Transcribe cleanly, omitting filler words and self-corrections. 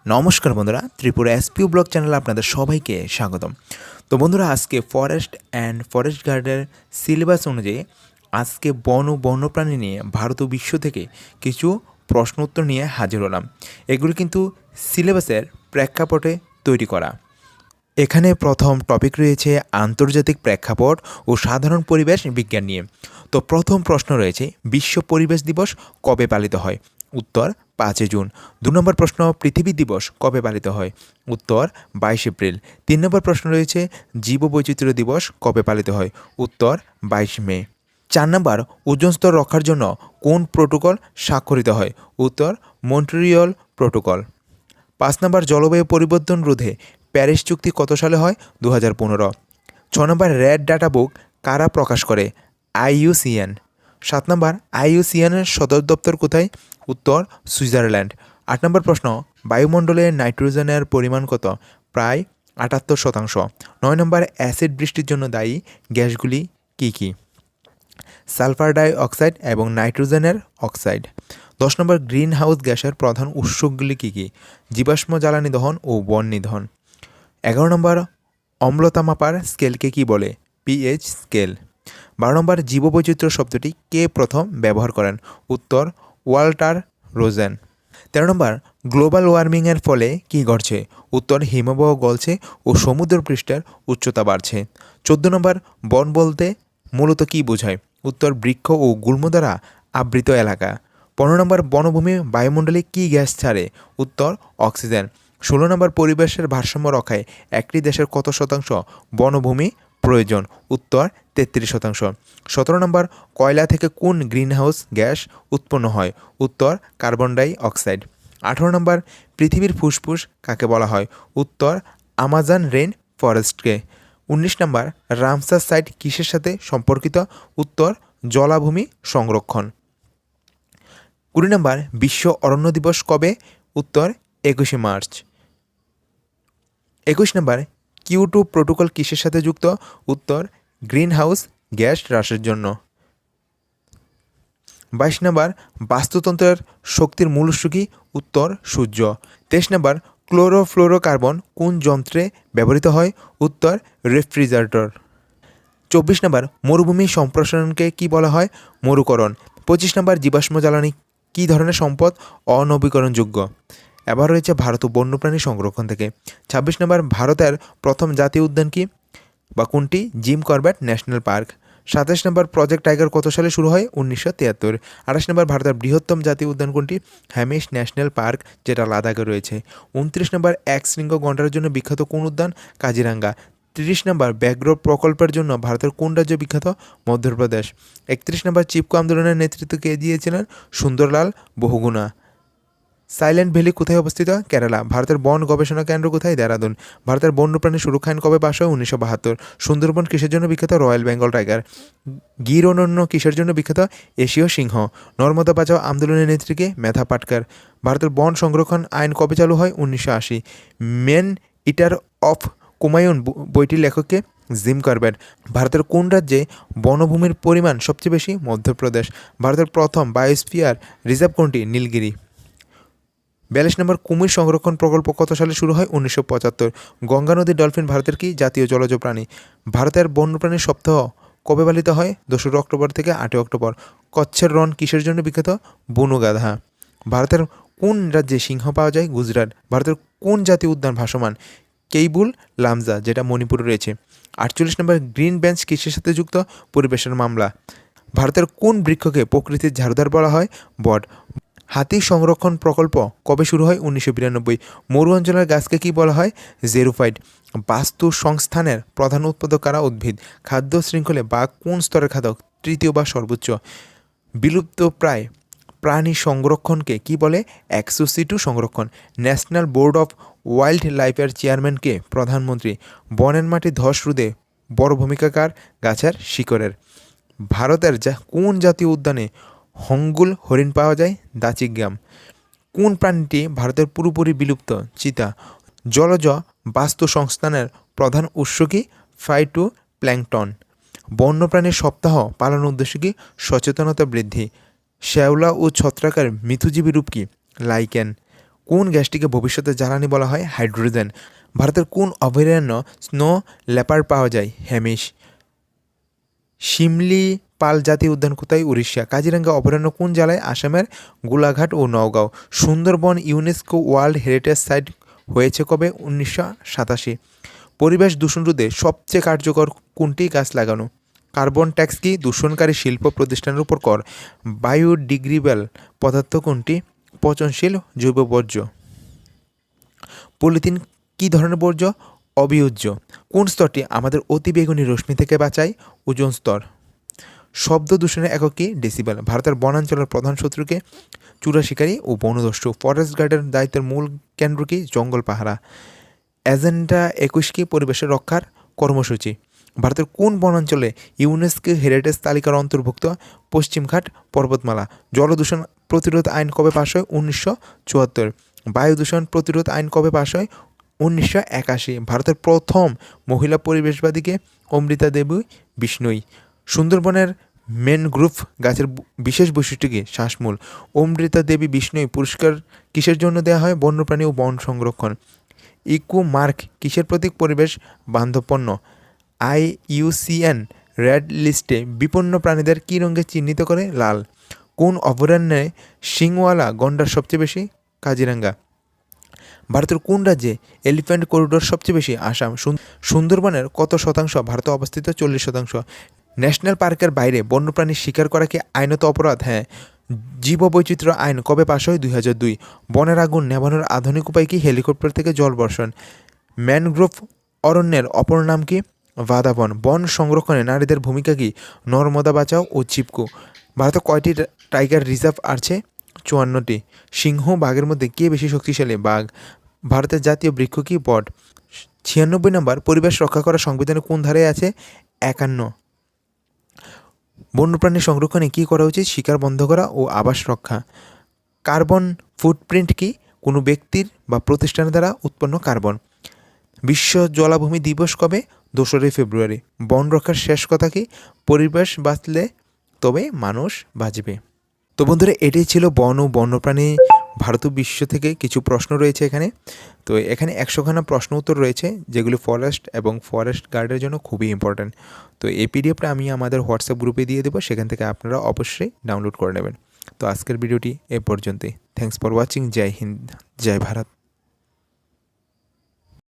নমস্কার বন্ধুরা, Tripura SPO blog চ্যানেলে আপনাদের সবাইকে স্বাগতম। তো বন্ধুরা, আজকে ফরেস্ট অ্যান্ড ফরেস্ট গার্ডের সিলেবাস অনুযায়ী আজকে বন ও বন্যপ্রাণী নিয়ে ভারত ও বিশ্ব থেকে কিছু প্রশ্ন উত্তর নিয়ে হাজির হলাম। এগুলি কিন্তু সিলেবাসের প্রেক্ষাপটে তৈরি করা। এখানে প্রথম টপিক রয়েছে আন্তর্জাতিক প্রেক্ষাপট ও সাধারণ পরিবেশ বিজ্ঞান নিয়ে। তো প্রথম প্রশ্ন রয়েছে, বিশ্ব পরিবেশ দিবস কবে পালিত হয়? উত্তর 5 জুন। 2 নম্বর প্রশ্ন, পৃথিবী দিবস কবে পালিত হয়? উত্তর 22 এপ্রিল। 3 নম্বর প্রশ্ন রয়েছে, জীববৈচিত্র্য দিবস কবে পালিত হয়? উত্তর 22 মে। 4 নম্বর, ওজোন স্তর রক্ষার জন্য কোন প্রোটোকল স্বাক্ষরিত হয়? উত্তর মন্ট্রিয়ল প্রোটোকল। 5 নম্বর, জলবায়ু পরিবর্তন রোধে প্যারিস চুক্তি কত সালে হয়? 2015। 6 নম্বর, রেড ডাটা বুক কারা প্রকাশ করে? IUCN। 7 নম্বর, IUCN-এর সদর দপ্তর কোথায়? উত্তর সুইজারল্যান্ড। 8 নম্বর প্রশ্ন, বায়ুমণ্ডলে নাইট্রোজেনের পরিমাণ কত? প্রায় 78%। 9 নম্বর, অ্যাসিড বৃষ্টির জন্য দায়ী গ্যাসগুলি কী কী? সালফার ডাই অক্সাইড এবং নাইট্রোজেনের অক্সাইড। 10 নম্বর, গ্রিন হাউস গ্যাসের প্রধান উৎসগুলি কী কী? জীবাশ্ম জ্বালানি দহন ও বন নিধন। 11 নম্বর, অম্লতা মাপার স্কেলকে কী বলে? PH scale. 12 নম্বর, জীববৈচিত্র্য শব্দটি কে প্রথম ব্যবহার করেন? উত্তর ওয়াল্টার রোজেন। 13 নম্বর, গ্লোবাল ওয়ার্মিংয়ের ফলে কী ঘটছে? উত্তর হিমবাহ গলছে ও সমুদ্রপৃষ্ঠের উচ্চতা বাড়ছে। 14 নম্বর, বন বলতে মূলত কী বোঝায়? উত্তর বৃক্ষ ও গুল্ম দ্বারা আবৃত এলাকা। 15 নম্বর, বনভূমি বায়ুমণ্ডলে কী গ্যাস ছাড়ে? উত্তর অক্সিজেন। 16 নম্বর, পরিবেশের ভারসাম্য রক্ষায় একটি দেশের কত শতাংশ বনভূমি প্রয়োজন? উত্তর 33%। 17 নম্বর, কয়লা থেকে কোন গ্রিনহাউস গ্যাস উৎপন্ন হয়? উত্তর কার্বন ডাই অক্সাইড। 18 নম্বর, পৃথিবীর ফুসফুস কাকে বলা হয়? উত্তর আমাজন রেইন ফরেস্টকে। 19 নম্বর, রামসার সাইট কিসের সাথে সম্পর্কিত? উত্তর জলাভূমি সংরক্ষণ। 20 নম্বর, বিশ্ব অরণ্য দিবস কবে? উত্তর 21 মার্চ। 21 নম্বর, কিয়োটো প্রোটোকল কিসের সাথে যুক্ত? উত্তর গ্রিন হাউস গ্যাস হ্রাসের জন্য। 22 নম্বর, বাস্তুতন্ত্রের শক্তির মূল উৎস কি? উত্তর সূর্য। 23 নম্বর, ক্লোরোফ্লোরোকার্বন কোন যন্ত্রে ব্যবহৃত হয়? উত্তর রেফ্রিজারেটর। 24 নম্বর, মরুভূমি সম্প্রসারণকে কি বলা হয়? মরুকরণ। 25 নম্বর, জীবাশ্ম জ্বালানি কী ধরনের সম্পদ? অনবীকরণযোগ্য। এবার রয়েছে ভারত ও বন্যপ্রাণী সংরক্ষণ থেকে। 26 নম্বর, ভারতের প্রথম জাতীয় উদ্যান কি বা কোনটি? Jim Corbett national park. 27 নম্বর, প্রজেক্ট টাইগার কত সালে শুরু হয়? 1973। 28 নম্বর, ভারতের বৃহত্তম জাতীয় উদ্যান কোনটি? হ্যামিশ ন্যাশনাল পার্ক, যেটা লাদাখে রয়েছে। 29 নম্বর, এক শৃঙ্গ গন্ডারের জন্য বিখ্যাত কোন উদ্যান? কাজিরাঙ্গা। 30 নম্বর, ব্যাঘ্র প্রকল্পের জন্য ভারতের কোন রাজ্য বিখ্যাত? মধ্যপ্রদেশ। 31 নম্বর, চিপকো আন্দোলনের নেতৃত্ব কে দিয়েছিলেন? সুন্দরলাল বহুগুণা। সাইলেন্ট ভ্যালি কোথায় অবস্থিত? কেরালা। ভারতের বন গবেষণা কেন্দ্র কোথায়? দেরাদুন। ভারতের বন্যপ্রাণী সুরক্ষা আইন কবে পাস হয়? 1972। সুন্দরবন কিসের জন্য বিখ্যাত? Royal Bengal tiger. গির অরণ্য কিসের জন্য বিখ্যাত? এশীয় সিংহ। নর্মদা বাঁচাও আন্দোলনের নেত্রীকে? মেধা পাটকার। ভারতের বন সংরক্ষণ আইন কবে চালু হয়? 1980। মেন ইটার অফ কুমায়ুন বইটির লেখককে? Jim Corbett. ভারতের কোন রাজ্যে বনভূমির পরিমাণ সবচেয়ে বেশি? মধ্যপ্রদেশ। ভারতের প্রথম বায়োস্ফিয়ার রিজার্ভ কোনটি? নীলগিরি। 42 নম্বর, কুমির সংরক্ষণ প্রকল্প কত সালে শুরু হয়? 1975। গঙ্গা নদীর ডলফিন ভারতের কি জাতীয় জলজ প্রাণী? ভারতের বন্যপ্রাণী সপ্তাহ কবে পালিত হয়? 2 অক্টোবর থেকে 8 অক্টোবর। কচ্ছের রণ কিসের জন্য বিখ্যাত? বুনো গাধা। ভারতের কোন রাজ্যে সিংহ পাওয়া যায়? গুজরাট। ভারতের কোন জাতীয় উদ্যান ভাসমান? কেইবুল লামজা, যেটা মণিপুরে রয়েছে। 48 নম্বর, গ্রিন বেঞ্চ কিসের সাথে যুক্ত? পরিবেশের মামলা। ভারতের কোন বৃক্ষকে প্রকৃতির ঝাড়ুদার বলা হয়? বট। হাতি সংরক্ষণ প্রকল্প কবে শুরু হয়? 1992। মরু অঞ্চলের গাছকে কি বলা হয়? জেরোফাইট। বাস্তু সংস্থানের প্রধান উৎপাদক কারা? উদ্ভিদ। খাদ্য শৃঙ্খলে বাঘ কোন স্তরের খাদক? তৃতীয় বা সর্বোচ্চ। বিলুপ্ত প্রায় প্রাণী সংরক্ষণকে কি বলে? এক্সোসিটু সংরক্ষণ। ন্যাশনাল বোর্ড অফ ওয়াইল্ড লাইফের চেয়ারম্যানকে? প্রধানমন্ত্রী। বনের মাটি ধস রোধে বড় ভূমিকা কার? গাছের শিকড়ের। ভারতের কোন জাতীয় উদ্যানে হংগুল হরিণ পাওয়া যায়? দাচিগ্রাম। কোন প্রাণীটি ভারতের পুরোপুরি বিলুপ্ত? চিতা। জলজ বাস্তু সংস্থানের প্রধান উৎস কি? ফাইটোপ্ল্যাঙ্কটন। বন্যপ্রাণীর সপ্তাহ পালনের উদ্দেশ্য কি? সচেতনতা বৃদ্ধি। শ্যাওলা ও ছত্রাকের মিথুজীবী রূপ কি? লাইকেন। কোন গ্যাসটিকে ভবিষ্যতে জ্বালানি বলা হয়? হাইড্রোজেন। ভারতের কোন অভয়ারণ্য স্নো লেপার্ড পাওয়া যায়? হেমিশ। শিমলিপাল জাতীয় উদ্যান কোথায়? উড়িষ্যা। কাজিরাঙ্গা অভয়ারণ্য কোন জেলায়? আসামের গোলাঘাট ও Nagaon. Sundarbans UNESCO world heritage site হয়েছে কবে? 1987। পরিবেশ দূষণ রোধে সবচেয়ে কার্যকর কোনটি গাছ লাগানো? কার্বন ট্যাক্স কি? দূষণকারী শিল্প প্রতিষ্ঠানের উপর কর। বায়োডিগ্রেডেবল পদার্থ কোনটি? পচনশীল জৈব বর্জ্য। পলিথিন কী ধরনের বর্জ্য? অবিয়োজ্য। কোন স্তরটি আমাদের অতিবেগুনি রশ্মি থেকে বাঁচায়? ওজোন স্তর। শব্দ দূষণের একক কি? ডেসিবেল। ভারতের বনাঞ্চলের প্রধান শত্রুকে? চূড়া শিকারী ও বনদস্যু। ফরেস্ট গার্ডের দায়িত্বের মূল কেন্দ্র কি? জঙ্গল পাহারা। এজেন্ডা 21 কি? পরিবেশের রক্ষার কর্মসূচি। ভারতের কোন বনাঞ্চলে ইউনেস্কো হেরিটেজ তালিকার অন্তর্ভুক্ত? পশ্চিমঘাট পর্বতমালা। জলদূষণ প্রতিরোধ আইন কবে পাশ হয়? 1974। বায়ু দূষণ প্রতিরোধ আইন কবে পাশ হয়? 1981। ভারতের প্রথম মহিলা পরিবেশবাদীকে? অমৃতা দেবী বিষ্ণুই। সুন্দরবনের ম্যানগ্রোভ গাছের বিশেষ বৈশিষ্ট্য কি? শ্বাসমূল। অমৃতা দেবী বিষ্ণুই পুরস্কার কিসের জন্য দেওয়া হয়? বন্যপ্রাণী ও বন সংরক্ষণ। ইকো মার্ক কিসের প্রতীক? পরিবেশ বান্ধব পণ্য। IUCN রেড লিস্টে বিপন্ন প্রাণীদের কী রঙে চিহ্নিত করে? লাল। কোন অভয়ারণ্যে শিংওয়ালা গন্ডার সবচেয়ে বেশি? কাজিরাঙ্গা। ভারতের কোন রাজ্যে এলিফ্যান্ট করিডোর সবচেয়ে বেশি? আসাম। সুন্দরবনের কত শতাংশ ভারতে অবস্থিত? 40%। ন্যাশনাল পার্কের বাইরে বন্যপ্রাণী শিকার করা কি আইনত অপরাধ? হ্যাঁ। জীববৈচিত্র্য আইন কবে পাশ হয়? 2002। বনের আগুন নেভানোর আধুনিক উপায় কি? হেলিকপ্টার থেকে জল বর্ষণ। ম্যানগ্রোভ অরণ্যের অপর নাম কি? বাদাবন। বন সংরক্ষণে নারীদের ভূমিকা কি? নর্মদা বাঁচাও ও চিপকো। ভারতে কয়টি টাইগার রিজার্ভ আছে? 54টি। সিংহ বাঘের মধ্যে কে বেশি শক্তিশালী? বাঘ। ভারতের জাতীয় বৃক্ষ কি? বট। 96 নম্বর। পরিবেশ রক্ষা করা সংবিধানে কোন ধারায় আছে? 51। বন্যপ্রাণী সংরক্ষণে কী করা উচিত? শিকার বন্ধ করা ও আবাস রক্ষা। কার্বন ফুটপ্রিন্ট কি? কোনো ব্যক্তির বা প্রতিষ্ঠানের দ্বারা উৎপন্ন কার্বন। বিশ্ব জলাভূমি দিবস কবে? 2 ফেব্রুয়ারি। বন রক্ষার শেষ কথা কি? পরিবেশ বাঁচলে তবে মানুষ বাঁচবে। তো বন্ধুরা, এটাই ছিল বন ও বন্যপ্রাণী ভারত ও বিশ্ব থেকে কিছু প্রশ্ন রয়েছে এখানে। তো এখানে 100খানা প্রশ্ন উত্তর রয়েছে, যেগুলি ফরেস্ট এবং ফরেস্ট গার্ডের জন্য খুবই ইম্পর্ট্যান্ট। তো এই পিডিএফটা আমি আমাদের হোয়াটসঅ্যাপ গ্রুপে দিয়ে দেবো, সেখান থেকে আপনারা অবশ্যই ডাউনলোড করে নেবেন। তো আজকের ভিডিওটি এ পর্যন্তই। Thanks for watching. জয় হিন্দ, জয় ভারত।